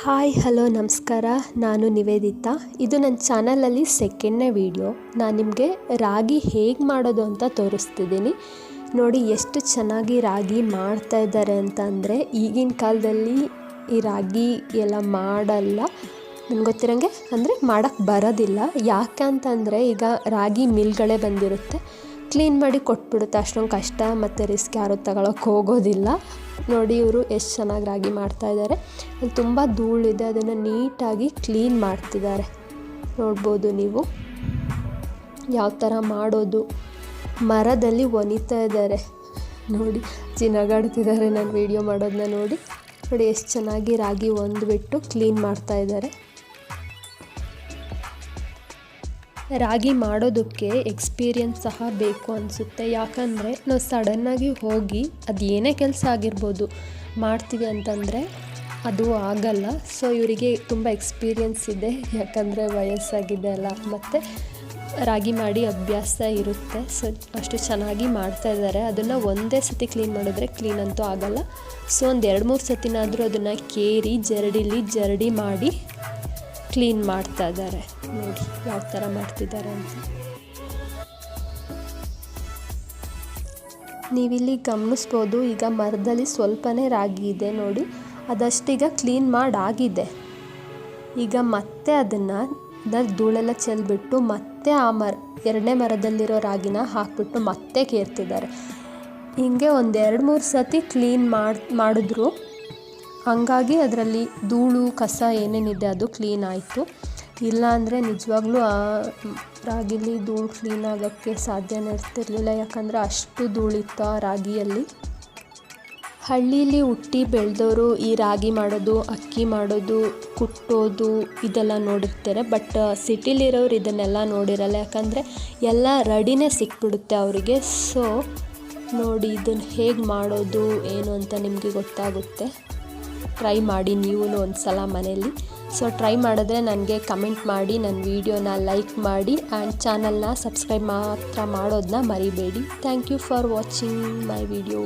Hi hello ನಮಸ್ಕಾರ. ನಾನು ನಿವೇದಿತಾ. ಇದು ನನ್ನ ಚಾನಲಲ್ಲಿ ಸೆಕೆಂಡ್ನೇ ವಿಡಿಯೋ. ನಾನು ನಿಮಗೆ ರಾಗಿ ಹೇಗೆ ಮಾಡೋದು ಅಂತ ತೋರಿಸ್ತಿದ್ದೀನಿ. ನೋಡಿ ಎಷ್ಟು ಚೆನ್ನಾಗಿ ರಾಗಿ ಮಾಡ್ತಾ ಇದ್ದಾರೆ ಅಂತ. ಅಂದರೆ ಈಗಿನ ಕಾಲದಲ್ಲಿ ಈ ರಾಗಿ ಎಲ್ಲ ಮಾಡಲ್ಲ, ನನಗೆ ಗೊತ್ತಿರೋಂಗೆ ಅಂದರೆ ಮಾಡೋಕ್ಕೆ ಬರೋದಿಲ್ಲ. ಯಾಕಂತಂದರೆ ಈಗ ರಾಗಿ ಮಿಲ್ಗಳೇ ಬಂದಿರುತ್ತೆ, ಕ್ಲೀನ್ ಮಾಡಿ ಕೊಟ್ಬಿಡುತ್ತೆ. ಅಷ್ಟೊಂದು ಕಷ್ಟ ಮತ್ತು ರಿಸ್ಕ್ ಯಾರು ತಗೊಳಕ್ಕೆ ಹೋಗೋದಿಲ್ಲ. ನೋಡಿ ಇವರು ಎಷ್ಟು ಚೆನ್ನಾಗಿ ರಾಗಿ ಮಾಡ್ತಾಯಿದ್ದಾರೆ. ಅಲ್ಲಿ ತುಂಬ ಧೂಳಿದೆ, ಅದನ್ನು ನೀಟಾಗಿ ಕ್ಲೀನ್ ಮಾಡ್ತಿದ್ದಾರೆ. ನೋಡ್ಬೋದು ನೀವು ಯಾವ ಥರ ಮಾಡೋದು. ಮರದಲ್ಲಿ ಒನಿತಾ ಇದ್ದಾರೆ ನೋಡಿ, ನಗಾಡ್ತಿದ್ದಾರೆ ನಾನು ವೀಡಿಯೋ ಮಾಡೋದನ್ನ ನೋಡಿ. ನೋಡಿ ಎಷ್ಟು ಚೆನ್ನಾಗಿ ರಾಗಿ ಒಂದ್ಬಿಟ್ಟು ಕ್ಲೀನ್ ಮಾಡ್ತಾಯಿದ್ದಾರೆ. ರಾಗಿ ಮಾಡೋದಕ್ಕೆ ಎಕ್ಸ್ಪೀರಿಯನ್ಸ್ ಸಹ ಬೇಕು ಅನಿಸುತ್ತೆ. ಯಾಕಂದರೆ ನಾವು ಸಡನ್ನಾಗಿ ಹೋಗಿ ಅದು ಏನೇ ಕೆಲಸ ಆಗಿರ್ಬೋದು ಮಾಡ್ತೀವಿ ಅಂತಂದರೆ ಅದು ಆಗಲ್ಲ. ಸೊ ಇವರಿಗೆ ತುಂಬ ಎಕ್ಸ್ಪೀರಿಯನ್ಸ್ ಇದೆ, ಯಾಕಂದರೆ ವಯಸ್ಸಾಗಿದೆ ಅಲ್ಲ, ಮತ್ತು ರಾಗಿ ಮಾಡಿ ಅಭ್ಯಾಸ ಇರುತ್ತೆ. ಸೊ ಅಷ್ಟು ಚೆನ್ನಾಗಿ ಮಾಡ್ತಾಯಿದ್ದಾರೆ. ಅದನ್ನು ಒಂದೇ ಸತಿ ಕ್ಲೀನ್ ಮಾಡಿದ್ರೆ ಕ್ಲೀನ್ ಅಂತೂ ಆಗಲ್ಲ. ಸೊ ಒಂದು 2-3 ಸತಿನಾದರೂ ಅದನ್ನು ಕೇರಿ ಜರಡಿ ಮಾಡಿ ಕ್ಲೀನ್ ಮಾಡ್ತಾ ಇದ್ದಾರೆ. ನೋಡಿ ಯಾವ ಥರ ಮಾಡ್ತಿದ್ದಾರೆ ಅಂತ. ನೀವಿಲ್ಲಿ ಗಮನಿಸ್ಬೋದು, ಈಗ ಮರದಲ್ಲಿ ಸ್ವಲ್ಪನೇ ರಾಗಿ ಇದೆ ನೋಡಿ, ಅದಷ್ಟೀಗ ಕ್ಲೀನ್ ಮಾಡಾಗಿದೆ. ಈಗ ಮತ್ತೆ ಅದನ್ನು ಧೂಳೆಲ್ಲ ಚೆಲ್ಬಿಟ್ಟು ಮತ್ತೆ ಆ ಎರಡನೇ ಮರದಲ್ಲಿರೋ ರಾಗಿನ ಹಾಕ್ಬಿಟ್ಟು ಮತ್ತೆ ಕೇರ್ತಿದ್ದಾರೆ. ಹೀಗೆ ಒಂದು 2-3 ಸತಿ ಕ್ಲೀನ್ ಮಾಡಿದ್ರು. ಹಾಗಾಗಿ ಅದರಲ್ಲಿ ಧೂಳು ಕಸ ಏನೇನಿದೆ ಅದು ಕ್ಲೀನ್ ಆಯಿತು. ಇಲ್ಲ ಅಂದರೆ ನಿಜವಾಗ್ಲೂ ಆ ರಾಗಿಲಿ ಧೂಳು ಕ್ಲೀನ್ ಆಗೋಕ್ಕೆ ಸಾಧ್ಯನೇ ಇರ್ತಿರ್ಲಿಲ್ಲ, ಯಾಕಂದರೆ ಅಷ್ಟು ಧೂಳಿತ್ತು ಆ ರಾಗಿಯಲ್ಲಿ. ಹಳ್ಳೀಲಿ ಹುಟ್ಟಿ ಬೆಳೆದವರು ಈ ರಾಗಿ ಮಾಡೋದು, ಅಕ್ಕಿ ಮಾಡೋದು, ಕುಟ್ಟೋದು ಇದೆಲ್ಲ ನೋಡಿರ್ತಾರೆ. ಬಟ್ ಸಿಟಿಲಿರೋರು ಇದನ್ನೆಲ್ಲ ನೋಡಿರಲ್ಲ, ಯಾಕಂದರೆ ಎಲ್ಲ ರೆಡಿನೇ ಸಿಕ್ಬಿಡುತ್ತೆ ಅವರಿಗೆ. ಸೊ ನೋಡಿ ಇದನ್ನು ಹೇಗೆ ಮಾಡೋದು ಏನು ಅಂತ ನಿಮಗೆ ಗೊತ್ತಾಗುತ್ತೆ. ಟ್ರೈ ಮಾಡಿ ನೀವು ಒಂದು ಸಲ ಮನೇಲಿ. ಸೊ ಟ್ರೈ ಮಾಡಿದ್ರೆ ನನಗೆ ಕಮೆಂಟ್ ಮಾಡಿ, ನನ್ನ ವೀಡಿಯೋನ ಲೈಕ್ ಮಾಡಿ ಆ್ಯಂಡ್ ಚಾನಲ್ನ ಸಬ್ಸ್ಕ್ರೈಬ್ ಮಾತ್ರ ಮಾಡೋದನ್ನ ಮರಿಬೇಡಿ. Thank you for watching my video.